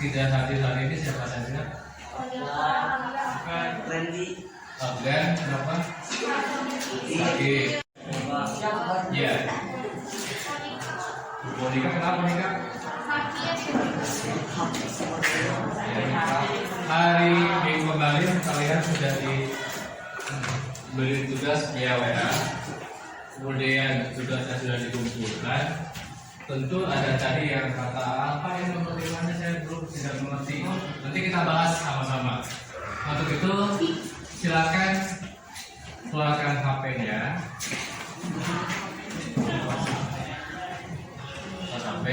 tidak hadir hari ini siapa saja? Randy. Afgan, kenapa? Sakit. Ya. Monika kenapa Monika? Hari minggu kemarin kalian sudah diberi tugas via WA, kemudian tugasnya sudah dikumpulkan. Tentu ada tadi yang kata apa yang bagaimana saya belum tidak mengerti. Nanti kita bahas sama-sama. Untuk itu silakan keluarkan HP-nya. Sampai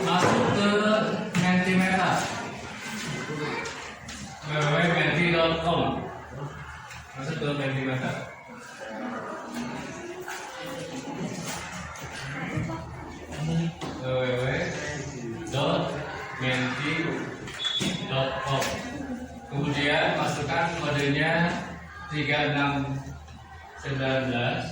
masuk ke Mentimeter www.menti.com. Masuk ke Mentimeter. www.menti.com. Kemudian masukkan kodenya 3619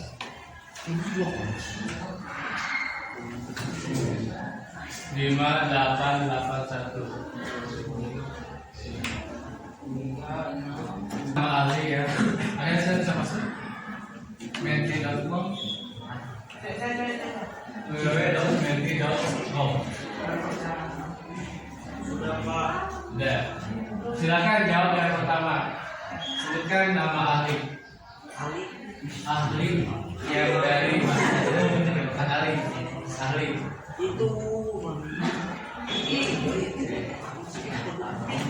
5881. Nama ahli ya. Ayah saya bisa masuk menti.com www.menti.com. Sudah Pak. Sudah. Silakan jawab yang pertama. Sebutkan nama ahli. Ahli yang dari mana? Ahli. Itu.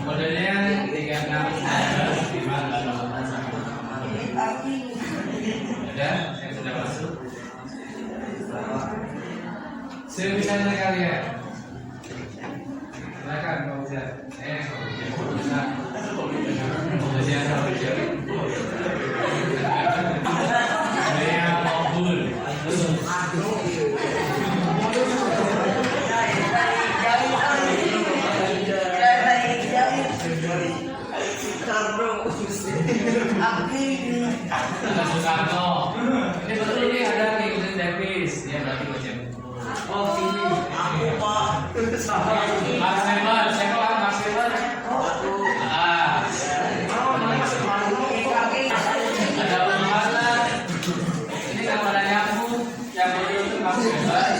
Kodenya 36195881. Ada yang sudah masuk? Sebisanya kalian. Silakan Pak Ustaz. Soekarno. Ini betul nih ada ngikutin Davis. Dia berarti baca buku. Oh sini. Aku Pak. Mas Evan, saya kan Mas Evan. Ada mana? Ini kamarnya aku yang betul itu Mas Evan.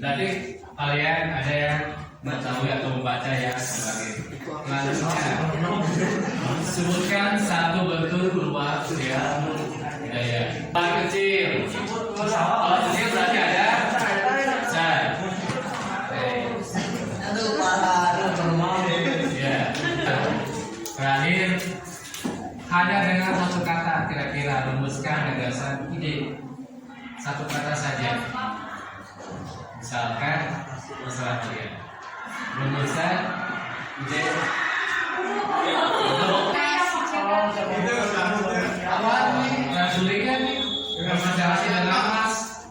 Berarti kalian ada yang mengetahui atau membaca ya sebagai selanjutnya. Sebutkan satu bentuk perubahan sosial budaya. Paling kecil. Kalau kecil berarti ada besar. Ya. Terakhir, hanya dengan satu kata kira-kira rumuskan gagasan ide. Satu kata saja. Misalkan masalah kalian rumuskan ide apa nggak sulit kan nih masalah tidak namas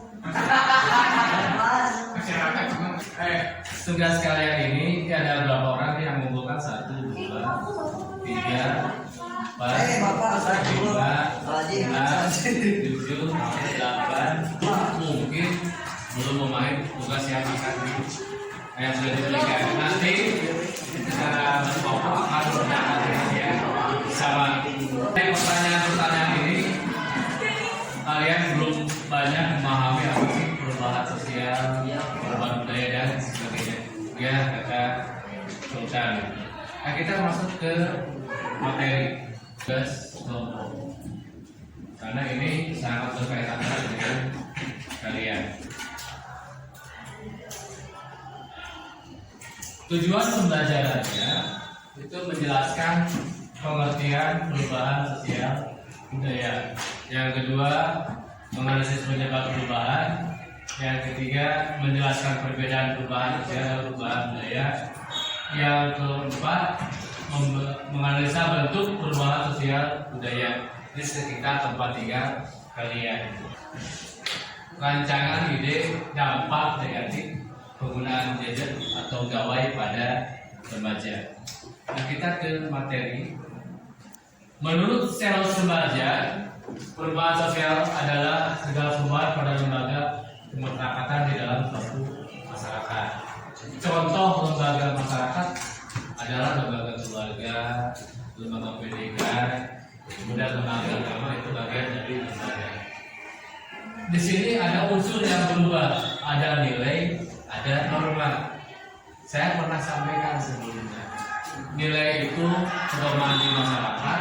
tugas kalian ini ada berapa orang yang mengumpulkan 1, 2, 3, 4, 5, 6, 7, 8 mungkin belum memain tugas yang sudah diberikan. Nanti secara berpokok akan bertanya ya sama pertanyaan ini. Kalian belum banyak memahami apa sih perubahan sosial, perubahan budaya dan sebagainya. Ya kata Sultan. Nah kita masuk ke materi tugas kelompok karena ini sangat berkaitan dengan kalian. Tujuan pembelajarannya itu menjelaskan pengertian perubahan sosial budaya. Yang kedua, menganalisis penyebab perubahan. Yang ketiga, menjelaskan perbedaan perubahan sosial dan perubahan budaya. Yang keempat, menganalisa bentuk perubahan sosial budaya di sekitar tempat tinggal kalian. Rancangan ide dampak negatif penggunaan gadget atau gawai pada remaja. Nah, kita ke materi. Menurut Sel Sembaja, perubahan sosial adalah segala perubahan pada lembaga kemasyarakatan di dalam suatu masyarakat. Contoh lembaga masyarakat adalah lembaga keluarga, lembaga pendidikan, kemudian lembaga agama, itu bagian dari lembaga. Di sini ada unsur yang berubah, ada nilai, ada norma. Saya pernah sampaikan sebelumnya, nilai itu pedoman di masyarakat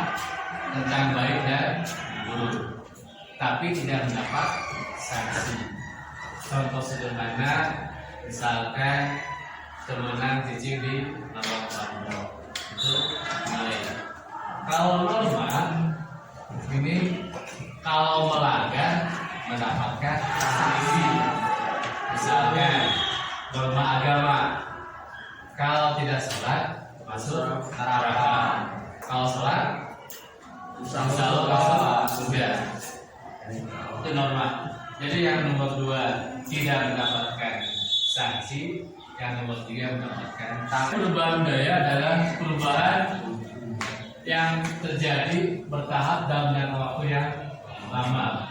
tentang baik dan buruk, tapi tidak mendapat sanksi. Contoh sederhana, misalkan temenan cicing di lambang pondok, itu nilai. Kalau norma ini, kalau melanggar mendapatkan sanksi. Misalkan norma agama, kalau tidak sholat masuk neraka, kalau sholat insya Allah masuk surga. Itu norma. Jadi yang nomor 2 tidak mendapatkan sanksi, yang nomor 3 mendapatkan. Perubahan budaya adalah perubahan yang terjadi bertahap dalam jangka waktu yang lama.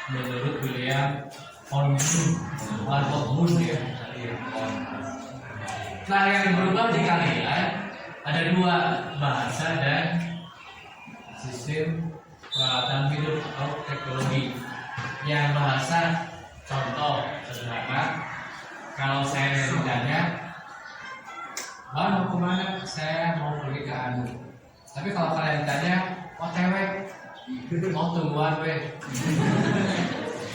Menurut William Hornbloom ya. Nah, yang berubah di kalian ada 2, bahasa dan sistem peralatan hidup atau teknologi. Yang bahasa, contoh sederhana, kalau saya ditanya, "Bang, mau kemana?" Saya mau pergi ke Anu. Tapi kalau kalian tanya, "OTW, mau tungguan weh."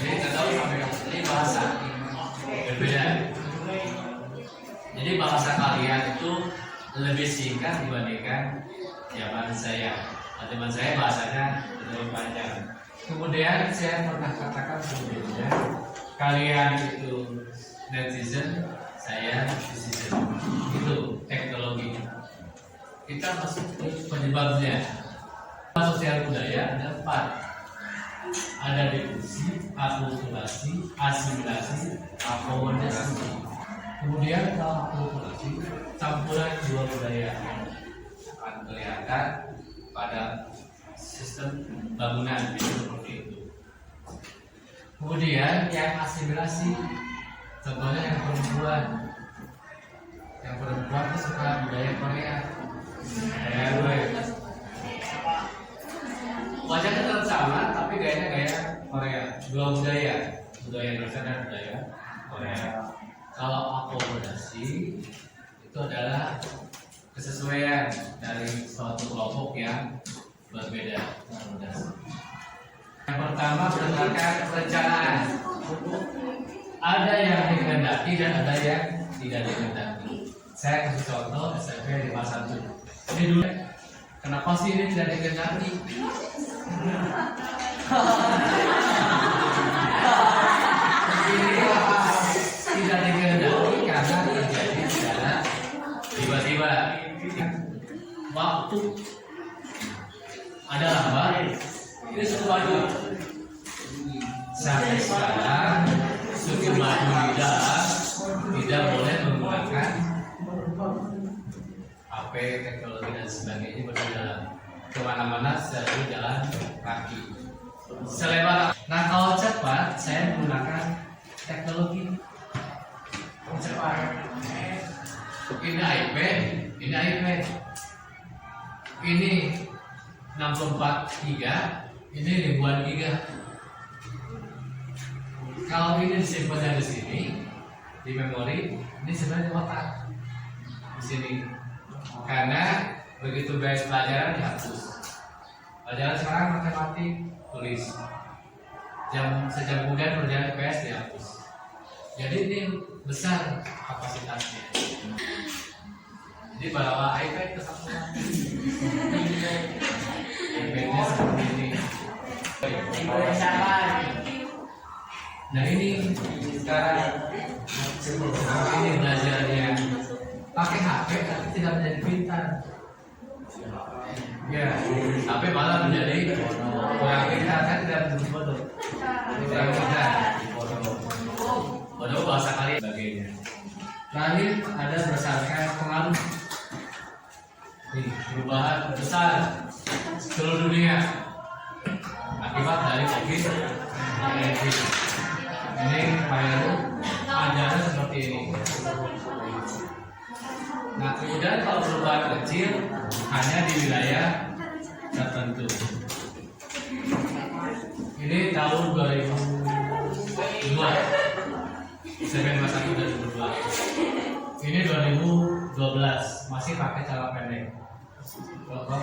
Jadi nggak tahu sampai ini bahasa berbeda. Jadi bahasa kalian itu lebih singkat dibandingkan zaman saya. Zaman saya bahasanya lebih panjang. Kemudian saya pernah katakan sebelumnya, kalian itu netizen, saya citizen. Itu teknologi. Kita masuk ke penyebabnya. Sosial budaya ada 4. Ada difusi, akulturasi, asimilasi, akomodasi. Kemudian kalau akulturasi, campuran 2 budaya akan kelihatan pada sistem bangunan seperti itu. Kemudian yang asimilasi, contohnya yang perempuan. Yang perempuan itu suka budaya Korea. Wajahnya tetap sama, tapi gayanya gaya Korea. 2 budaya Indonesia dan budaya Korea. Kalau akomodasi itu adalah kesesuaian dari suatu kelompok yang berbeda. Yang pertama berdasarkan perencanaan. Ada yang dikehendaki dan ada yang tidak dikehendaki. Saya kasih contoh SMP 51. Ini dulu. Kenapa sih ini tidak dikehendaki? Tidak dikehendaki karena terjadi secara tiba-tiba. Waktu ada lambat, ini suku Baduy. Sampai sekarang suku Baduy tidak boleh menggunakan HP, teknologi dan sebagainya berjalan kemana-mana secara jalan kaki selebar. Nah, kalau cepat saya menggunakan teknologi cepat. Ini iPad, ini 64 giga, ini ribuan giga. Kalau ini disimpannya di sini di memori, ini sebenarnya otak di sini. Karena begitu beres pelajaran dihapus. Pelajaran sekarang matematik tulis. Sejam kemudian pelajaran PS dihapus. Jadi ini besar kapasitasnya. Jadi bawa iPad ke samping. iPad-nya seperti ini. Nah, ini sekarang ini belajarnya pakai HP tapi tidak menjadi pintar. Ya, HP malah menjadi orang pintar, kan tidak menjadi bodoh. Tidak pintar. Bodoh bahasa kalian sebagainya. Terakhir ada berdasarkan pengaruh. Nih, perubahan besar seluruh dunia akibat dari COVID-19. Ini baru ajaran seperti ini. Nah, kemudian kalau perubahan kecil hanya di wilayah tertentu. Ini tahun 2002. Saya masuk 2002. Ini 2012 masih pakai celana pendek. Kalau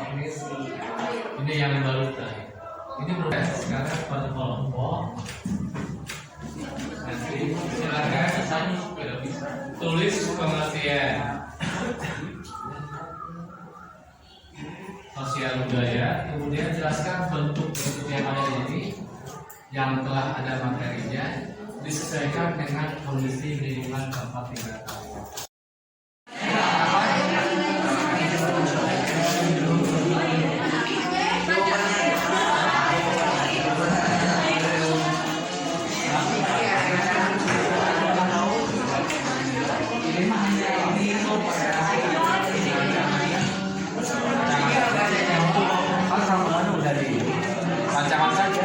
ini yang baru tadi. Ini berubah sekarang per kelompok. Nanti silakan tulis pengertian sosial budaya, kemudian jelaskan bentuk-bentuk yang ada di sini yang telah ada materinya disesuaikan dengan kondisi lingkungan tempat tinggal kalian. Rancangan saja.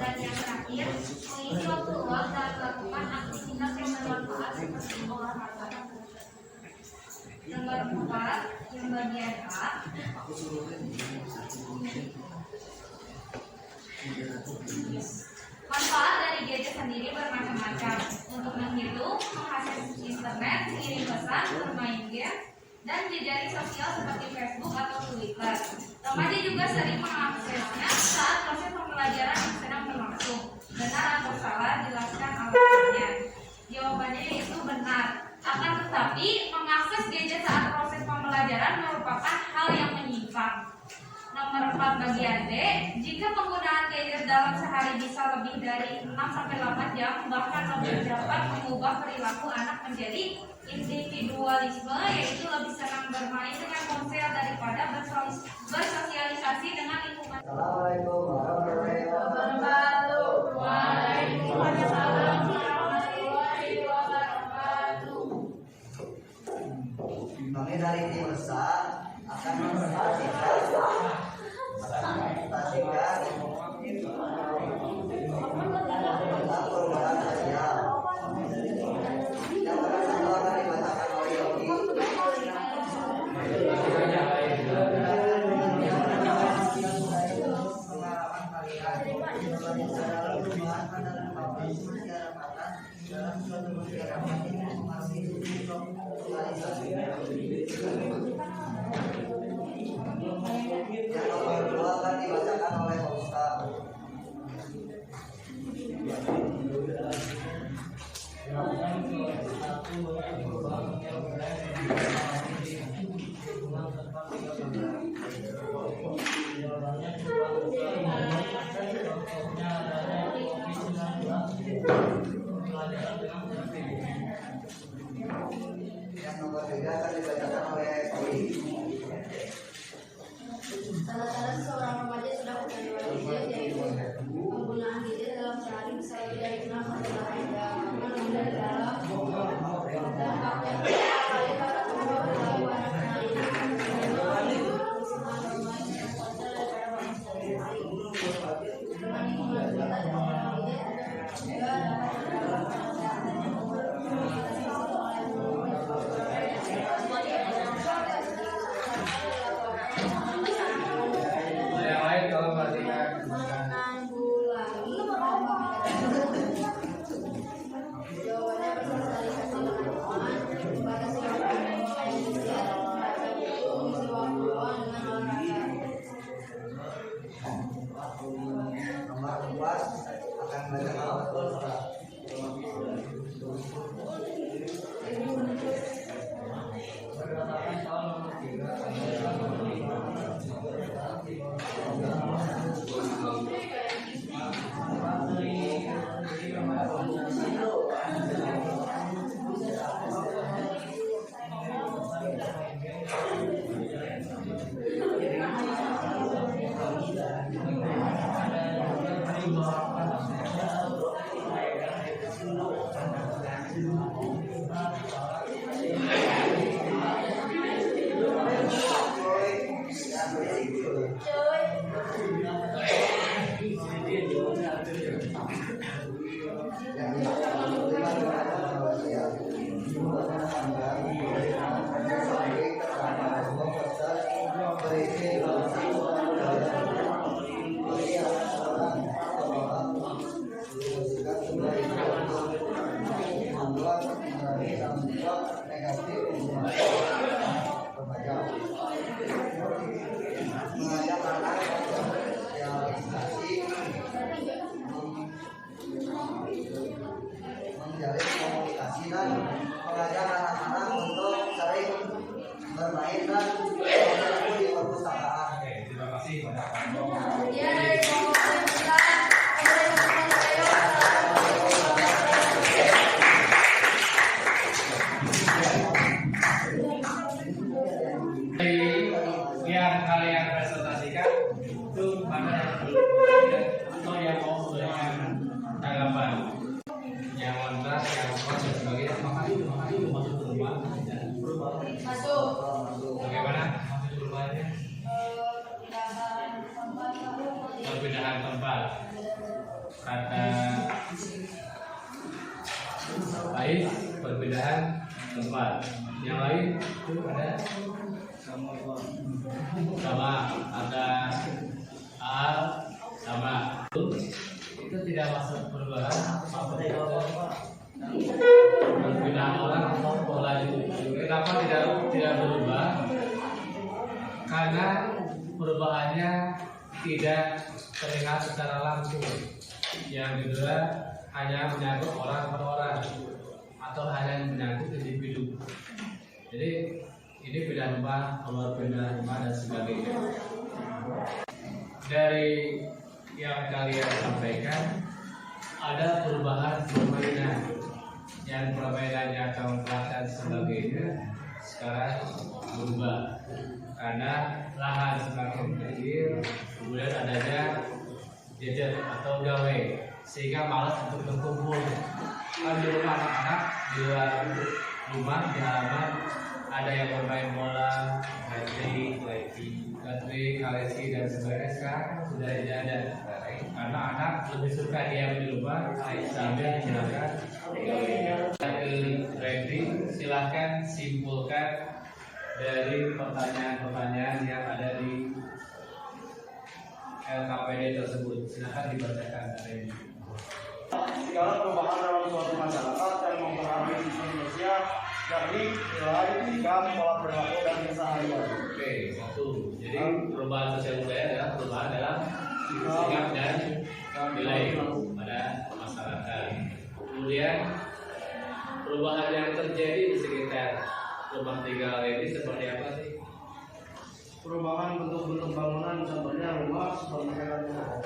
Dan yang terakhir, mengisi waktu luang dalam melakukan aktivitas yang bermanfaat seperti olahraga. Nomor 4, yang bagian A. Manfaat dari gadget sendiri bermacam-macam. Untuk menghitung, mengakses internet, mengirim pesan, bermain game, dan jejaring sosial seperti Facebook atau Twitter. Remaja juga sering mengaksesnya saat proses pembelajaran yang sedang berlangsung. Benar atau salah? Jelaskan alasannya. Jawabannya yaitu benar. Akan tetapi, mengakses gadget saat proses pembelajaran merupakan hal yang menyimpang. Nomor 4 bagian D, jika penggunaan gadget dalam sehari bisa lebih dari 6-8 jam, bahkan lebih dapat mengubah perilaku anak menjadi individualisme, yaitu lebih senang bermain dengan ponsel daripada bersosialisasi dengan lingkungan. Assalamualaikum warahmatullahi dalam suatu masyarakat yang memasuki sosialisasi yang nomor 2 akan dibacakan oleh Ustaz. Yang nomor 3 akan dibacakan oleh Koi. Salah seorang remaja sudah menjalani wajib yaitu penggunaan hijab dalam sehari bisa lebih dari 6 atau 8 jam. Namun dari dalam dampaknya kali para pembawa dalam banyak hal ini kebersihan remaja yang kuasa daripada manusia sehari. Dengan lingkungan kita dan penggunaan hijab juga dapat berdampak pada kesehatan yang Yang lain kalau perhatikan menanggulangi jawabannya bersosialisasi dengan teman, membatasi waktu memulai usia, membaca buku, mengisi waktu luang dengan olahraga. Nomor 4 akan dibacakan oleh Ustaz. Mengajak anak sosialisasi, menjalin komunikasi dan mengajak anak-anak untuk sering bermain dan berkumpul di perpustakaan. Oke, terima kasih pada Pak. Kemudian dari kelompok kita, Yang kalian presentasikan itu mana atau yang mau memberikan tanggapan yang kontras, yang pro dan sebagainya. Makanya masuk ke rumah masuk bagaimana masuk ke rumahnya perpindahan tempat kata lain perpindahan tempat yang lain itu ada sama ada al sama itu tidak masuk perubahan perpindahan orang atau pola itu kenapa tidak berubah karena perubahannya tidak terlihat secara langsung yang kedua hanya menyangkut orang per orang atau hanya menyangkut individu jadi ini pindah rumah, keluar pindah rumah dan sebagainya. Dari yang kalian sampaikan, ada perubahan permainan yang permainannya congklak dan sebagainya sekarang berubah karena lahan semakin kecil, kemudian adanya gadget atau gawe sehingga malas untuk berkumpul. Kan di rumah anak-anak di luar rumah di halaman ada yang bermain bola, gathering, kalesi dan sebagainya sekarang sudah tidak ada karena anak lebih suka diam di rumah sambil menjalankan trading. Silahkan simpulkan dari pertanyaan-pertanyaan yang ada di LKPD tersebut. Silahkan dibacakan hari ini. segala perubahan dalam suatu masyarakat yang mempengaruhi sistem Indonesia, yakni nilai, sikap, pola perilaku, dan keseharian. Oke, satu. Jadi perubahan sosial budaya adalah perubahan dalam sikap dan nilai pada masyarakat. Kemudian perubahan yang terjadi di sekitar rumah tinggal ini seperti apa sih? Perubahan bentuk-bentuk bangunan, contohnya rumah, supermarket, dan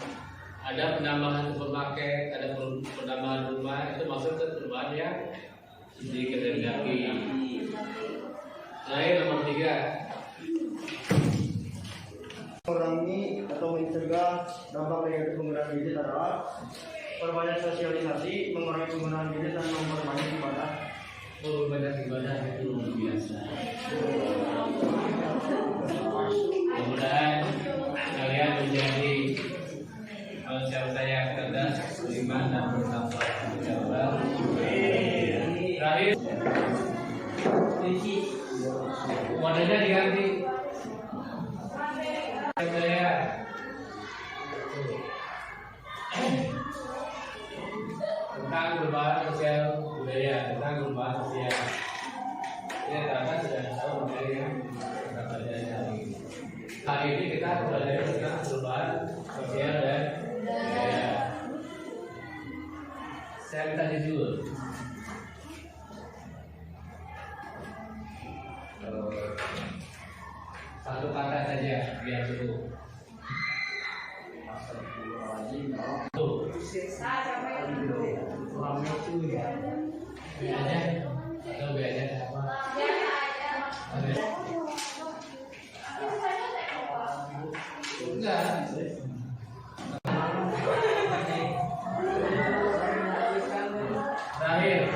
Ada penambahan supermarket, ada penambahan rumah, itu maksudnya perubahan yang dikehendaki. Lain nomor 3. mengurangi atau mencegah dampak negatif penggunaan gadget adalah perbanyak sosialisasi, mengurangi penggunaan gadget, dan memperbanyak ibadah. Banyak ibadah itu luar biasa. Mudah-mudahan kalian menjadi manusia saya cerdas, beriman dan bertakwa kepada Allah. Terakhir, wadahnya diganti. Saya tentang perubahan sosial budaya, tentang perubahan sosial. Ya, ternyata sudah tahu materi yang kita pelajari hari ini. Hari ini kita belajar tentang perubahan sosial dan budaya. Saya minta jujur. Satu kata saja biar cukup. Tuh. Biaya atau biaya apa? Enggak. Terakhir,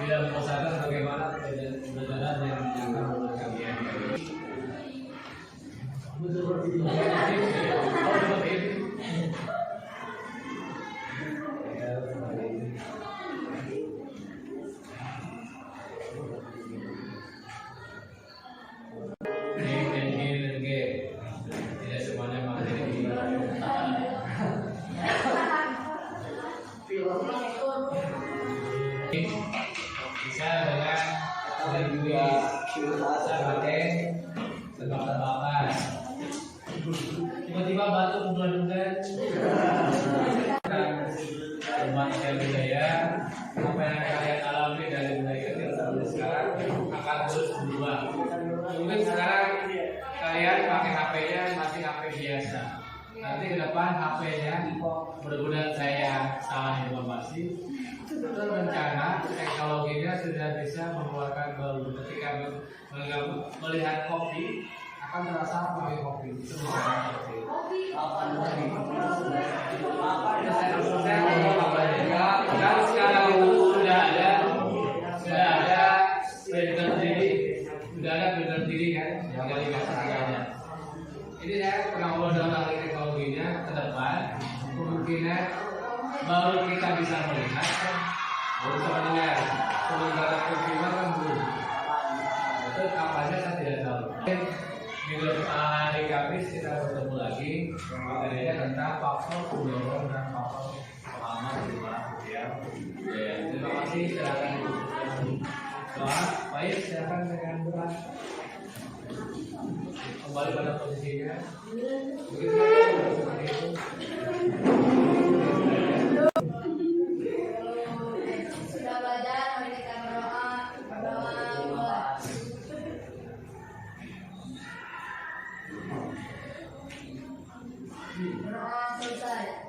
bila mempesankan bagaimana perjalanan yang akan menurut kalian. Tidak semuanya materi. Bisa dengan bisa pakai tebak-tebakan. Tiba-tiba batuk bulan-bulan. Rumah sosial budaya, apa yang kalian alami dari mulai kecil sampai sekarang akan terus berubah. Mungkin sekarang kalian pakai HP-nya masih HP biasa. Nanti ke depan HP-nya, mudah-mudahan saya salah informasi, itu rencana teknologinya sudah bisa mengeluarkan bau. Ketika melihat kopi akan terasa pakai kopi. Itu bukan kopi. Dan sekarang itu sudah ada filter diri kan yang dari masyarakat. Ini saya pernah ngobrol dengan ahli teknologinya ke depan kemungkinan baru kita bisa melihat baru bisa mendengar sementara percuma kan belum. Itu kapannya saya tidak tahu. Minggu hari Kamis kita bertemu lagi materinya tentang faktor pendorong dan faktor pemahaman di luar sosial. Terima kasih, silakan doa. Baik, silakan dengan doa. Kembali pada posisinya. Begitu seperti itu. Sudah belajar, mari kita berdoa. Berdoa selesai.